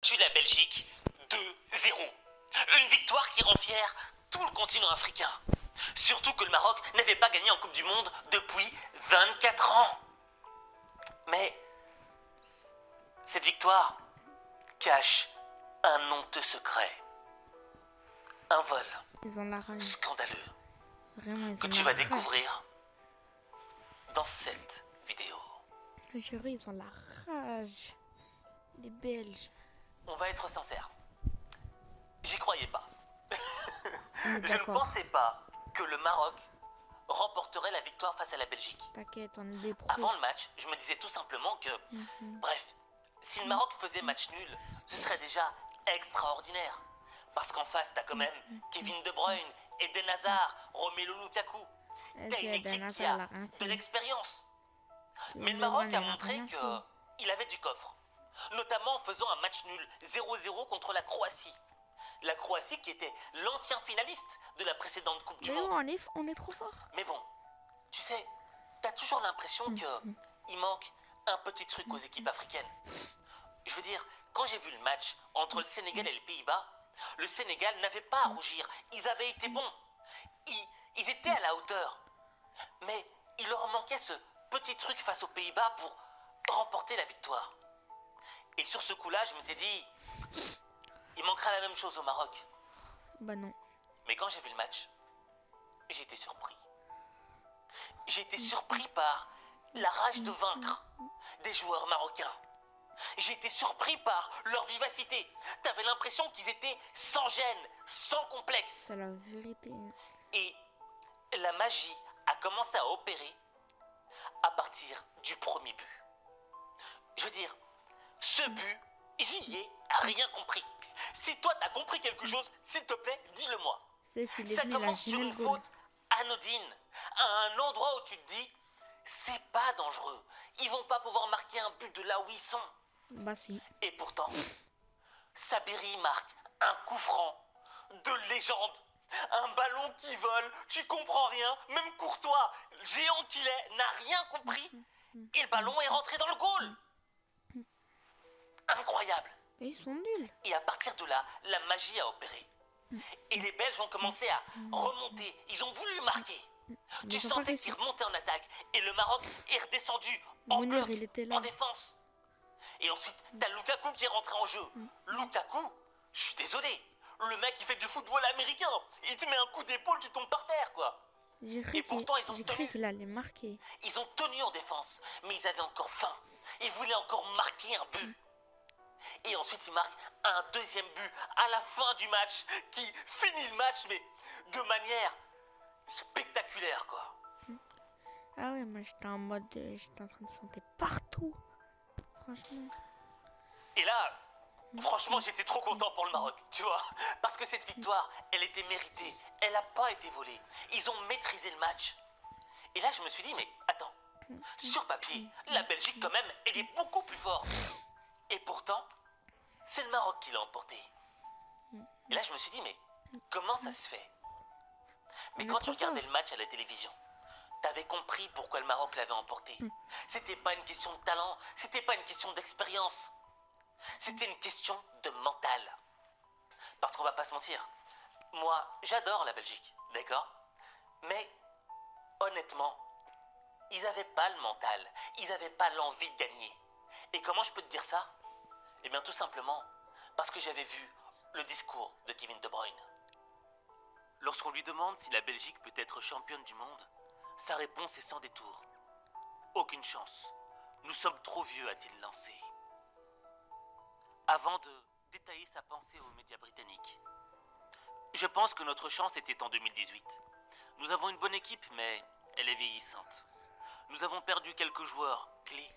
tue la Belgique 2-0. Une victoire qui rend fier tout le continent africain. Surtout que le Maroc n'avait pas gagné en Coupe du Monde depuis 24 ans. Mais cette victoire cache un honteux secret. Un vol Ils ont la rage. scandaleux Vraiment, ils que ont tu la vas rage. découvrir dans cette vidéo. Le jury, ils ont la rage. Les Belges. On va être sincère. J'y croyais pas. On est Je ne d'accord. pensais pas que le Maroc remporterait la victoire face à la Belgique. T'inquiète, on est des pros. Avant le match, je me disais tout simplement que, bref, si le Maroc faisait match nul, ce serait déjà extraordinaire. Parce qu'en face, t'as quand même Kevin De Bruyne, Eden Hazard, Romelu Lukaku. T'as une équipe qui a de l'expérience. Mais le Maroc a montré qu'il avait du coffre. Notamment en faisant un match nul 0-0 contre la Croatie. La Croatie qui était l'ancien finaliste de la précédente Coupe du Mais Monde. on est trop fort. Mais bon, tu sais, t'as toujours l'impression qu'il manque un petit truc aux équipes africaines. Je veux dire, quand j'ai vu le match entre le Sénégal et les Pays-Bas, le Sénégal n'avait pas à rougir. Ils avaient été bons. Ils étaient à la hauteur. Mais il leur manquait ce petit truc face aux Pays-Bas pour remporter la victoire. Et sur ce coup-là, je m'étais dit, il manquera la même chose au Maroc. Bah non. Mais quand j'ai vu le match, j'ai été surpris. J'ai été surpris par la rage de vaincre des joueurs marocains. J'ai été surpris par leur vivacité. T'avais l'impression qu'ils étaient sans gêne, sans complexe. C'est la vérité. Et la magie a commencé à opérer à partir du premier but. Je veux dire, ce but, j'y ai rien compris. Si toi t'as compris quelque chose, s'il te plaît, dis-le-moi. Ça commence sur une faute anodine, à un endroit où tu te dis, c'est pas dangereux. Ils vont pas pouvoir marquer un but de là où ils sont. Bah si. Et pourtant, Sabiri marque un coup franc de légende. Un ballon qui vole, tu comprends rien, même Courtois, géant qu'il est, n'a rien compris. Et le ballon est rentré dans le goal. Incroyable. Mais ils sont nuls. Et à partir de là, la magie a opéré. Et les Belges ont commencé à remonter. Ils ont voulu marquer. Tu sentais qu'ils remontaient en attaque. Et le Maroc est redescendu en Muller, bloc, il était là. en défense. Et ensuite, t'as Lukaku qui est rentré en jeu. Lukaku, je suis désolé. Le mec, il fait du football américain. Il te met un coup d'épaule, tu tombes par terre, quoi. Et pourtant, j'ai cru qu'il allait marquer. Ils ont tenu en défense, mais ils avaient encore faim. Ils voulaient encore marquer un but. Et ensuite, ils marquent un deuxième but à la fin du match qui finit le match, mais de manière spectaculaire, quoi. Ah ouais, moi j'étais en mode, j'étais en train de sentir partout. Franchement. Et là, franchement, j'étais trop content pour le Maroc, tu vois. Parce que cette victoire, elle était méritée. Elle n'a pas été volée. Ils ont maîtrisé le match. Et là, je me suis dit, mais attends, sur papier, la Belgique, quand même, elle est beaucoup plus forte. Et pourtant, c'est le Maroc qui l'a emporté. Et là, je me suis dit, mais comment ça se fait? Mais quand tu regardais le match à la télévision, t'avais compris pourquoi le Maroc l'avait emporté. C'était pas une question de talent, c'était pas une question d'expérience. C'était une question de mental. Parce qu'on va pas se mentir, moi, j'adore la Belgique, d'accord? Mais, honnêtement, ils avaient pas le mental, ils avaient pas l'envie de gagner. Et comment je peux te dire ça? Eh bien, tout simplement, parce que j'avais vu le discours de Kevin De Bruyne. Lorsqu'on lui demande si la Belgique peut être championne du monde, sa réponse est sans détour. Aucune chance. Nous sommes trop vieux, a-t-il lancé. Avant de détailler sa pensée aux médias britanniques. Je pense que notre chance était en 2018. Nous avons une bonne équipe, mais elle est vieillissante. Nous avons perdu quelques joueurs clés.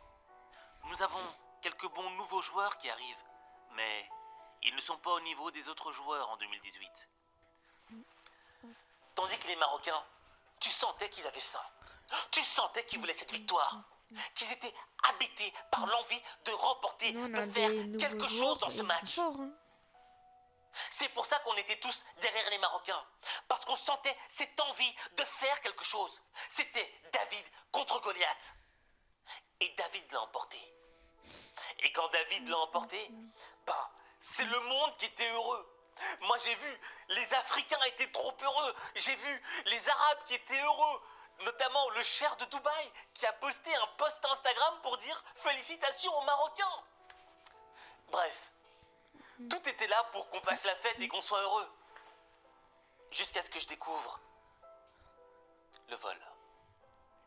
Nous avons quelques bons nouveaux joueurs qui arrivent, mais ils ne sont pas au niveau des autres joueurs en 2018. Tandis que les Marocains, tu sentais qu'ils avaient faim. Tu sentais qu'ils voulaient cette victoire. Qu'ils étaient habités par l'envie de remporter, de faire quelque chose dans ce match. C'est pour ça qu'on était tous derrière les Marocains. Parce qu'on sentait cette envie de faire quelque chose. C'était David contre Goliath. Et David l'a emporté. Et quand David l'a emporté, ben, C'est le monde qui était heureux. Moi j'ai vu, les Africains étaient trop heureux. J'ai vu les Arabes qui étaient heureux. Notamment le cheikh de Dubaï qui a posté un post Instagram pour dire félicitations aux Marocains. Bref, tout était là pour qu'on fasse la fête et qu'on soit heureux. Jusqu'à ce que je découvre le vol.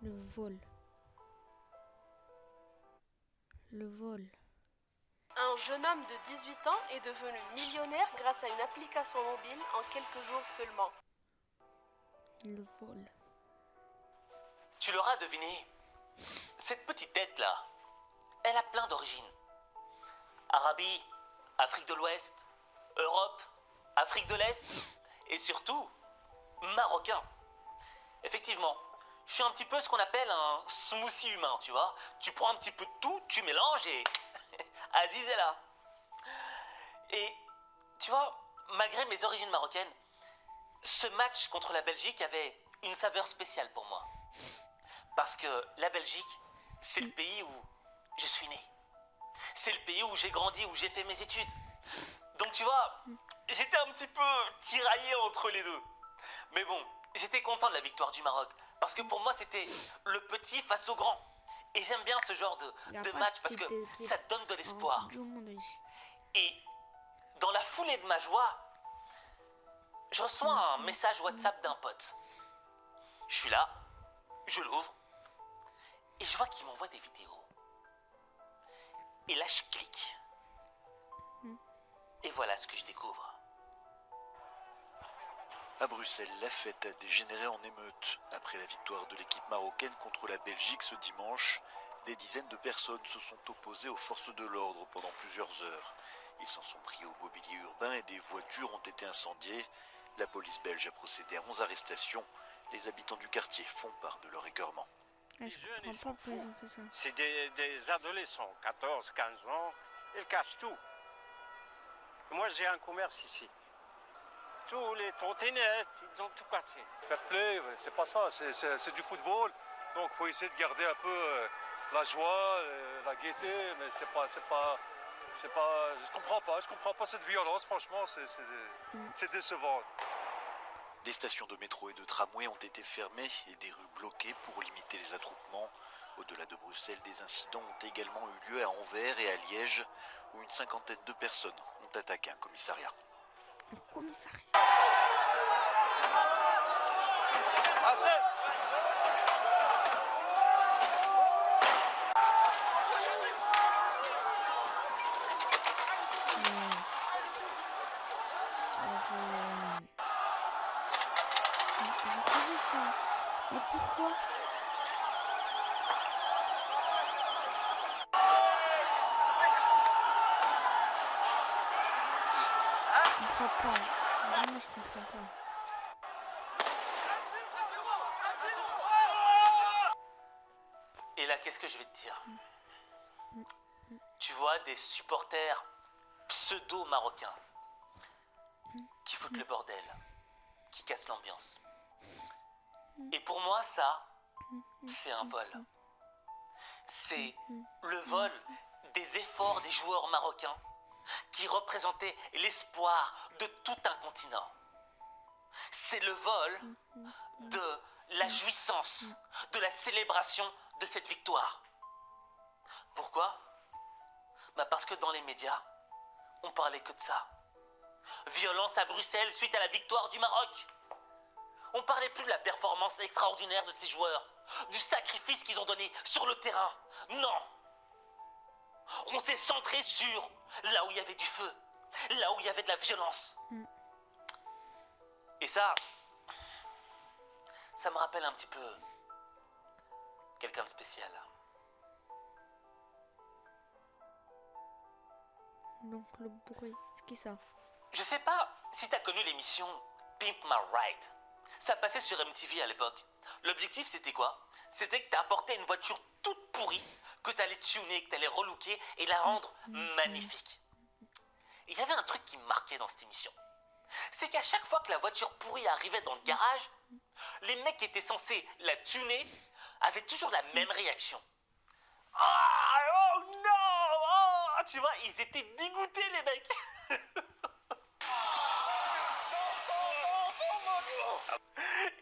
Le vol. Le vol. Un jeune homme de 18 ans est devenu millionnaire grâce à une application mobile en quelques jours seulement. Le vol. Tu l'auras deviné, cette petite tête-là, elle a plein d'origines. Arabie, Afrique de l'Ouest, Europe, Afrique de l'Est, et surtout, Marocain. Effectivement, je suis un petit peu ce qu'on appelle un smoothie humain, tu vois. Tu prends un petit peu de tout, tu mélanges et Aziz est là. Et tu vois, malgré mes origines marocaines, ce match contre la Belgique avait une saveur spéciale pour moi. Parce que la Belgique, c'est le pays où je suis né. C'est le pays où j'ai grandi, où j'ai fait mes études. Donc tu vois, j'étais un petit peu tiraillé entre les deux. Mais bon, j'étais content de la victoire du Maroc. Parce que pour moi, c'était le petit face au grand. Et j'aime bien ce genre de match parce que ça te donne de l'espoir. Et dans la foulée de ma joie, je reçois un message WhatsApp d'un pote. Je suis là, je l'ouvre, et je vois qu'il m'envoie des vidéos. Et là, je clique. Et voilà ce que je découvre. À Bruxelles, la fête a dégénéré en émeute. Après la victoire de l'équipe marocaine contre la Belgique ce dimanche, des dizaines de personnes se sont opposées aux forces de l'ordre pendant plusieurs heures. Ils s'en sont pris au mobilier urbain et des voitures ont été incendiées. La police belge a procédé à 11 arrestations. Les habitants du quartier font part de leur écœurement. Ah, je comprends pas pourquoi ils ont fait ça. C'est des adolescents, 14, 15 ans, ils cassent tout. Moi j'ai un commerce ici. Tous les trottinettes, ils ont tout cassé. Fair play, c'est pas ça, c'est du football. Donc il faut essayer de garder un peu la joie, la gaieté, mais je comprends pas cette violence, franchement, c'est décevant. Des stations de métro et de tramway ont été fermées et des rues bloquées pour limiter les attroupements. Au-delà de Bruxelles, des incidents ont également eu lieu à Anvers et à Liège, où une cinquantaine de personnes ont attaqué un commissariat. Un commissariat. Je savais ça. Mais pourquoi? Je comprends pas. Vraiment, je comprends pas. Et là, qu'est-ce que je vais te dire? Tu vois des supporters pseudo-marocains qui foutent le bordel, qui cassent l'ambiance. Et pour moi, ça, c'est un vol. C'est le vol des efforts des joueurs marocains qui représentaient l'espoir de tout un continent. C'est le vol de la jouissance, de la célébration de cette victoire. Pourquoi? Parce que dans les médias, on parlait que de ça. Violence à Bruxelles suite à la victoire du Maroc. On parlait plus de la performance extraordinaire de ces joueurs, du sacrifice qu'ils ont donné sur le terrain. Non. On s'est centré sur là où il y avait du feu, là où il y avait de la violence. Et ça me rappelle un petit peu quelqu'un de spécial. Donc le bruit, c'est qui ça? Je sais pas si t'as connu l'émission Pimp My Ride. Ça passait sur MTV à l'époque. L'objectif c'était quoi? C'était que t'apportais une voiture toute pourrie, que t'allais tuner, que t'allais relooker et la rendre magnifique. Il y avait un truc qui me marquait dans cette émission. C'est qu'à chaque fois que la voiture pourrie arrivait dans le garage, les mecs qui étaient censés la tuner avaient toujours la même réaction. Ah, oh non, oh, tu vois, ils étaient dégoûtés, les mecs.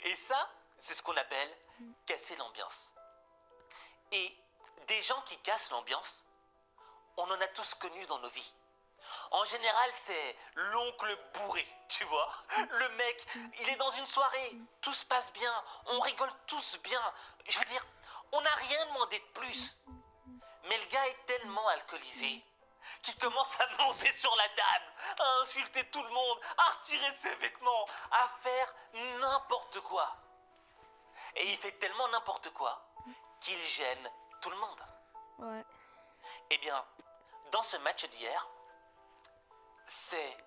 Et ça, c'est ce qu'on appelle casser l'ambiance. Et des gens qui cassent l'ambiance, on en a tous connu dans nos vies. En général, c'est l'oncle bourré, tu vois. Le mec, il est dans une soirée, tout se passe bien, on rigole tous bien. Je veux dire, on n'a rien demandé de plus. Mais le gars est tellement alcoolisé qu'il commence à monter sur la table, à insulter tout le monde, à retirer ses vêtements, à faire n'importe quoi. Et il fait tellement n'importe quoi qu'il gêne tout le monde. Ouais. Eh bien, dans ce match d'hier, c'est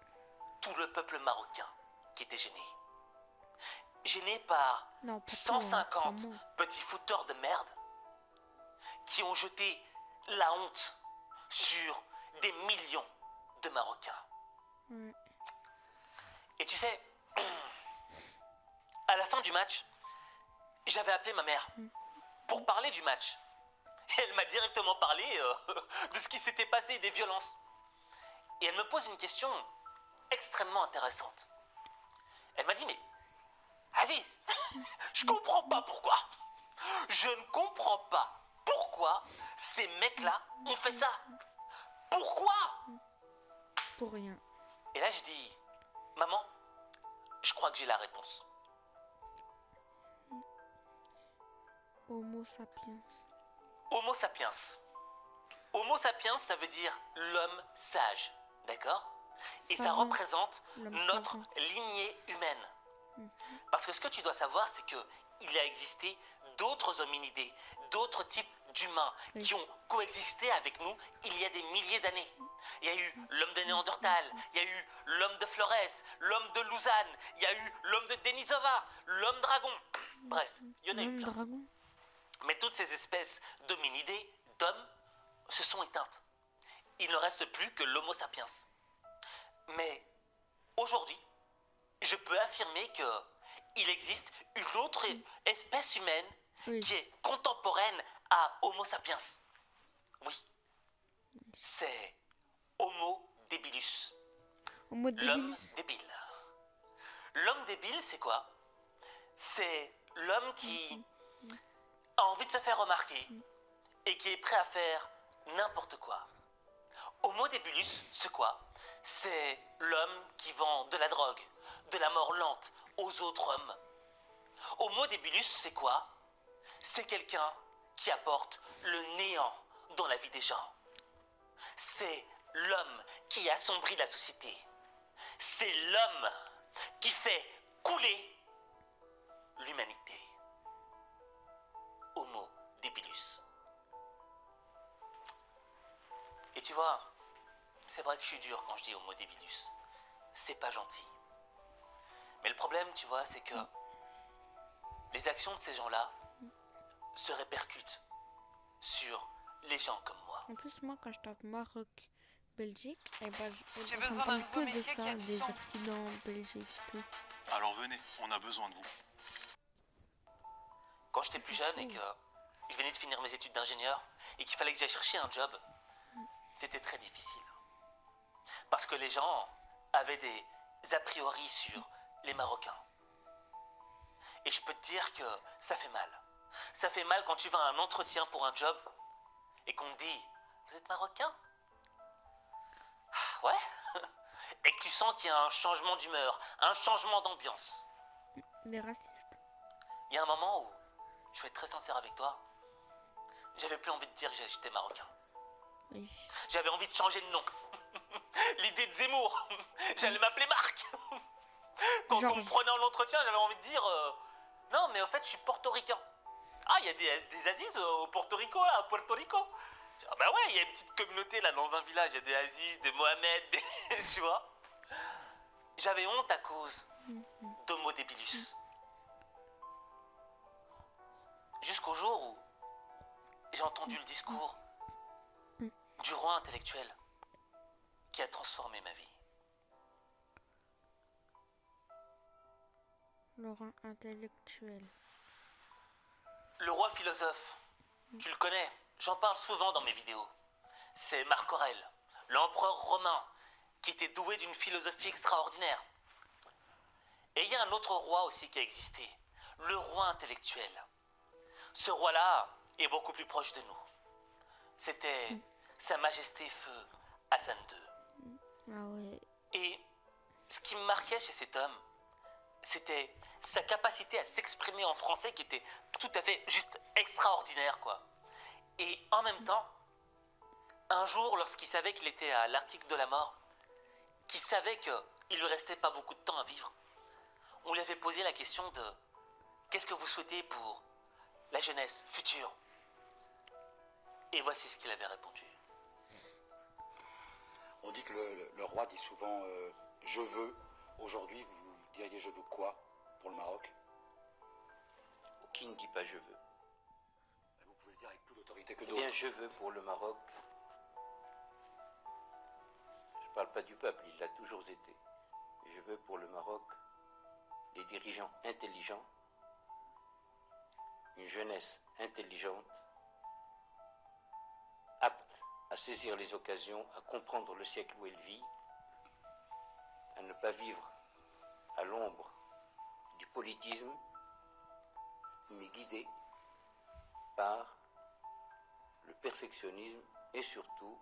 tout le peuple marocain qui était gêné. Gêné par Non, pas tout, 150 hein, vraiment. petits fouteurs de merde qui ont jeté la honte sur des millions de Marocains. Ouais. Et tu sais, à la fin du match, j'avais appelé ma mère pour parler du match. Et elle m'a directement parlé de ce qui s'était passé, des violences. Et elle me pose une question extrêmement intéressante. Elle m'a dit, mais Aziz, je comprends pas pourquoi. Je ne comprends pas pourquoi ces mecs-là ont fait ça. Pourquoi? Pour rien. Et là, je dis, maman, je crois que j'ai la réponse. Homo sapiens. Homo sapiens. Homo sapiens, ça veut dire l'homme sage, d'accord? Et ça Savant. représente L'homme notre savant. lignée humaine. Parce que ce que tu dois savoir, c'est que il a existé d'autres hominidés, d'autres types d'humains Oui. qui ont coexisté avec nous il y a des milliers d'années. Il y a eu l'homme de Néandertal, il y a eu l'homme de Flores, l'homme de Lausanne, il y a eu l'homme de Denisova, l'homme dragon. Bref, il y en a eu L'homme plein. dragon. Mais toutes ces espèces d'hominidés, d'hommes, se sont éteintes. Il ne reste plus que l'Homo sapiens. Mais aujourd'hui, je peux affirmer qu'il existe une autre espèce humaine Oui. qui est contemporaine à Homo sapiens. Oui, c'est Homo debilus, Homo l'homme débilis. débile. L'homme débile, c'est quoi? C'est l'homme qui a envie de se faire remarquer et qui est prêt à faire n'importe quoi. Homo debilus, c'est quoi? C'est l'homme qui vend de la drogue, de la mort lente aux autres hommes. Homo debilus, c'est quoi? C'est quelqu'un qui apporte le néant dans la vie des gens. C'est l'homme qui assombrit la société. C'est l'homme qui fait couler l'humanité. Homo debilus. Et tu vois, c'est vrai que je suis dur quand je dis Homo debilus. C'est pas gentil. Mais le problème, tu vois, c'est que les actions de ces gens-là se répercutent sur les gens comme moi. En plus, moi, quand je tape Maroc, Belgique, et bah, J'ai besoin d'un nouveau métier qui a du des sens. accidents Belgique, tout. Alors venez, on a besoin de vous. Quand j'étais plus jeune et que je venais de finir mes études d'ingénieur et qu'il fallait que j'aille chercher un job, c'était très difficile. Parce que les gens avaient des a priori sur les Marocains. Et je peux te dire que ça fait mal. Ça fait mal quand tu vas à un entretien pour un job et qu'on te dit « Vous êtes Marocain ?» Ouais. Et que tu sens qu'il y a un changement d'humeur, un changement d'ambiance. Des racistes. Il y a un moment où, je vais être très sincère avec toi, j'avais plus envie de dire que j'étais marocain. Oui. J'avais envie de changer de nom. L'idée de Zemmour. J'allais m'appeler Marc. Quand on me Georges. prenait en entretien, j'avais envie de dire non, mais en fait, je suis portoricain. Ah, il y a des Aziz au Porto Rico, là, à Puerto Rico. Ah bah ouais, il y a une petite communauté là dans un village. Il y a des Aziz, des Mohamed, tu vois. J'avais honte à cause d'Homo debilus. Jusqu'au jour où j'ai entendu le discours du roi intellectuel qui a transformé ma vie. Laurent intellectuel. Le roi philosophe, tu le connais, j'en parle souvent dans mes vidéos. C'est Marc Aurèle, l'empereur romain, qui était doué d'une philosophie extraordinaire. Et il y a un autre roi aussi qui a existé, le roi intellectuel. Ce roi-là est beaucoup plus proche de nous. C'était Sa Majesté Feu Hassan II. Ah ouais. Et ce qui me marquait chez cet homme, c'était sa capacité à s'exprimer en français qui était tout à fait juste extraordinaire, quoi. Et en même temps, un jour, lorsqu'il savait qu'il était à l'article de la mort, qu'il savait qu'il lui restait pas beaucoup de temps à vivre, on lui avait posé la question de qu'est-ce que vous souhaitez pour la jeunesse future? Et voici ce qu'il avait répondu. On dit que le roi dit souvent je veux. Aujourd'hui, vous diriez je veux quoi pour le Maroc? Qui ne dit pas je veux? Vous pouvez le dire avec plus d'autorité que Eh bien, d'autres. je veux pour le Maroc. Je ne parle pas du peuple, il l'a toujours été. Je veux pour le Maroc des dirigeants intelligents, une jeunesse intelligente, apte à saisir les occasions, à comprendre le siècle où elle vit, à ne pas vivre à l'ombre du politisme, mais guidé par le perfectionnisme et surtout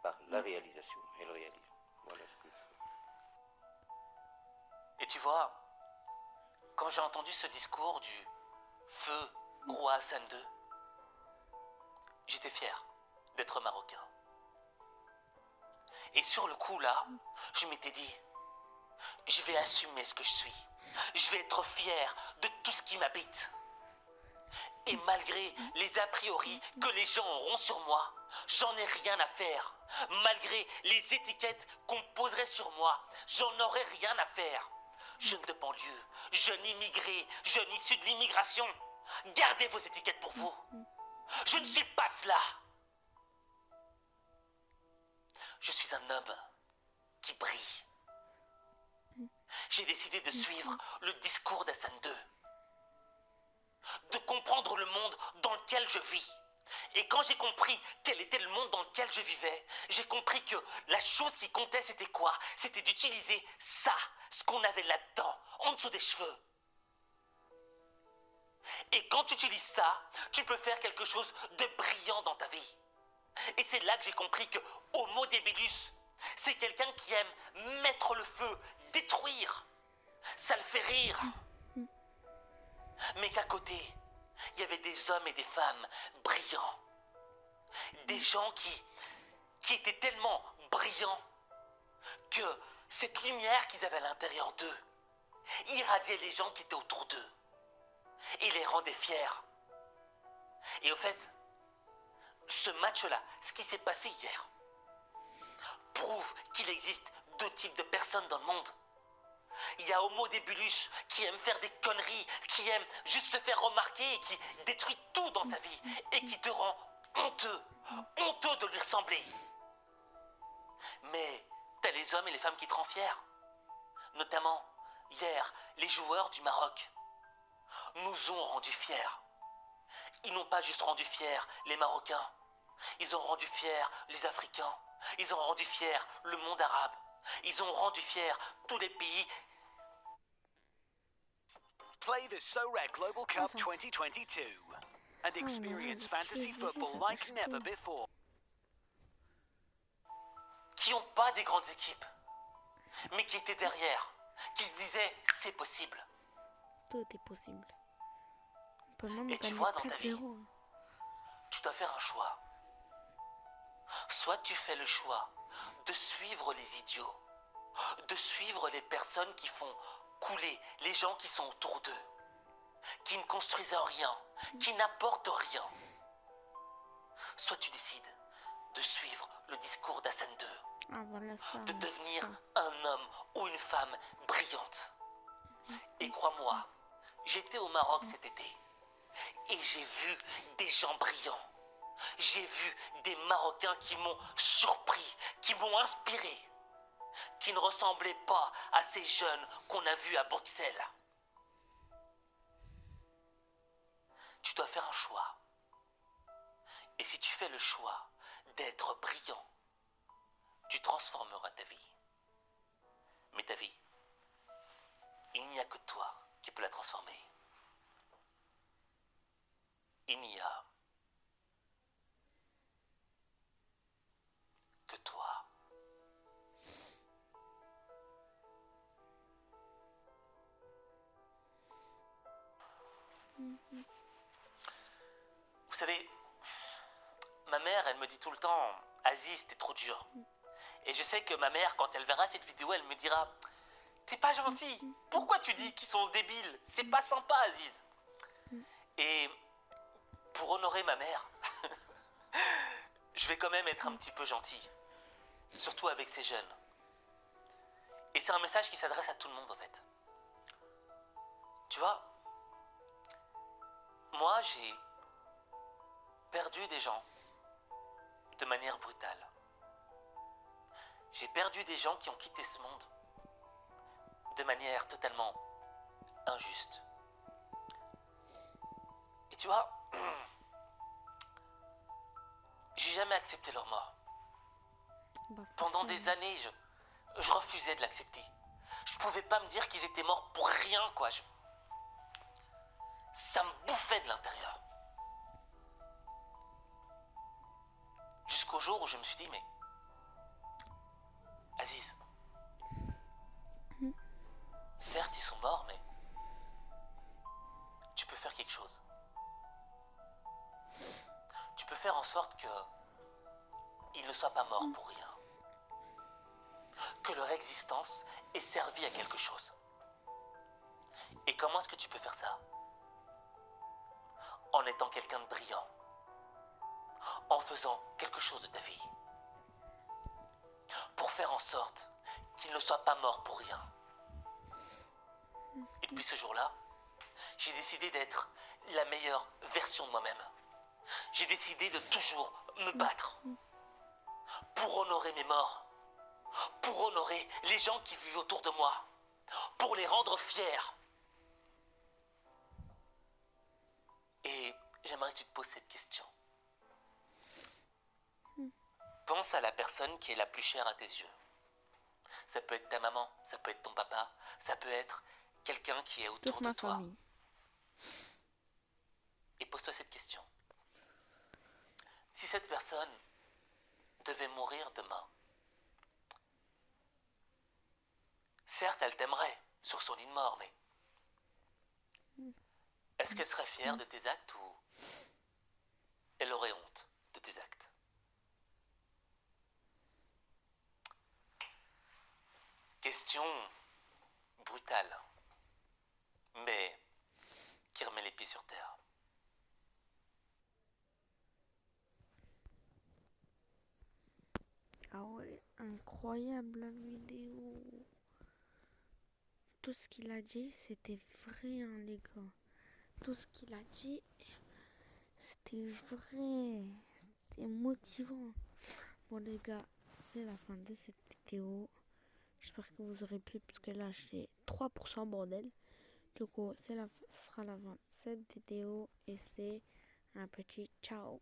par la réalisation et le réalisme. Voilà ce que je fais. Et tu vois, quand j'ai entendu ce discours du feu roi Hassan II, j'étais fier d'être marocain. Et sur le coup là, je m'étais dit, je vais assumer ce que je suis. Je vais être fier de tout ce qui m'habite. Et malgré les a priori que les gens auront sur moi, j'en ai rien à faire. Malgré les étiquettes qu'on poserait sur moi, j'en aurais rien à faire. Jeune de banlieue, jeune immigré, jeune issu de l'immigration, gardez vos étiquettes pour vous. Je ne suis pas cela. Je suis un homme qui brille. J'ai décidé de suivre le discours d'Hassan II, de comprendre le monde dans lequel je vis. Et quand j'ai compris quel était le monde dans lequel je vivais, j'ai compris que la chose qui comptait, c'était quoi? C'était d'utiliser ça, ce qu'on avait là-dedans, en dessous des cheveux. Et quand tu utilises ça, tu peux faire quelque chose de brillant dans ta vie. Et c'est là que j'ai compris que Homo debilus, c'est quelqu'un qui aime mettre le feu, détruire. Ça le fait rire. Mais qu'à côté, il y avait des hommes et des femmes brillants. Des gens qui étaient tellement brillants que cette lumière qu'ils avaient à l'intérieur d'eux irradiait les gens qui étaient autour d'eux et les rendait fiers. Et au fait, ce match-là, ce qui s'est passé hier, prouve qu'il existe deux types de personnes dans le monde. Il y a Homo debulus qui aime faire des conneries, qui aime juste se faire remarquer et qui détruit tout dans sa vie et qui te rend honteux, honteux de lui ressembler. Mais t'as les hommes et les femmes qui te rendent fiers. Notamment, hier, les joueurs du Maroc nous ont rendus fiers. Ils n'ont pas juste rendu fiers les Marocains, ils ont rendu fiers les Africains, ils ont rendu fiers le monde arabe, ils ont rendu fiers tous les pays. Play the SoRag Global Cup 2022 and experience fantasy football like never before. Qui n'ont pas des grandes équipes, mais qui étaient derrière, qui se disaient c'est possible. Tout est possible. On peut même Et tu gagner vois, dans ta vie, 4-0. tu dois faire un choix. Soit tu fais le choix de suivre les idiots, de suivre les personnes qui font couler les gens qui sont autour d'eux, qui ne construisent rien, qui n'apportent rien. Soit tu décides de suivre le discours d'Hassan II, Ah voilà ça. de devenir un homme ou une femme brillante. Et crois-moi, j'étais au Maroc cet été et j'ai vu des gens brillants. J'ai vu des Marocains qui m'ont surpris, qui m'ont inspiré, qui ne ressemblaient pas à ces jeunes qu'on a vus à Bruxelles. Tu dois faire un choix. Et si tu fais le choix d'être brillant, tu transformeras ta vie. Mais ta vie, il n'y a que toi qui peux la transformer. Il n'y a que toi. Vous savez, ma mère, elle me dit tout le temps, Aziz, t'es trop dur. Et je sais que ma mère, quand elle verra cette vidéo, elle me dira, t'es pas gentil. Pourquoi tu dis qu'ils sont débiles? C'est pas sympa, Aziz. Et pour honorer ma mère, je vais quand même être un petit peu gentil. Surtout avec ces jeunes. Et c'est un message qui s'adresse à tout le monde, en fait. Tu vois, moi, j'ai perdu des gens de manière brutale. J'ai perdu des gens qui ont quitté ce monde de manière totalement injuste. Et tu vois, j'ai jamais accepté leur mort. Pendant des années, je refusais de l'accepter. Je pouvais pas me dire qu'ils étaient morts pour rien, quoi. Ça me bouffait de l'intérieur. Jusqu'au jour où je me suis dit, mais Aziz, certes ils sont morts, mais tu peux faire quelque chose. Tu peux faire en sorte qu'ils ne soient pas morts pour rien. Que leur existence ait servi à quelque chose. Et comment est-ce que tu peux faire ça? En étant quelqu'un de brillant. En faisant quelque chose de ta vie. Pour faire en sorte qu'ils ne soient pas morts pour rien. Et depuis ce jour-là, j'ai décidé d'être la meilleure version de moi-même. J'ai décidé de toujours me battre. Pour honorer mes morts. Pour honorer les gens qui vivent autour de moi. Pour les rendre fiers. Et j'aimerais que tu te poses cette question. Pense à la personne qui est la plus chère à tes yeux. Ça peut être ta maman, ça peut être ton papa, ça peut être quelqu'un qui est autour de toi. Famille. Et pose-toi cette question. Si cette personne devait mourir demain, certes, elle t'aimerait sur son lit de mort, mais est-ce qu'elle serait fière de tes actes ou elle aurait honte de tes actes? Question brutale, mais qui remet les pieds sur terre. Ah ouais, incroyable la vidéo. Tout ce qu'il a dit, c'était vrai, hein, les gars. Tout ce qu'il a dit, c'était vrai. C'était motivant. Bon, les gars, c'est la fin de cette vidéo. J'espère que vous aurez plu, parce que là, j'ai 3% bordel. Du coup, ce sera la fin de cette vidéo. Et c'est un petit ciao.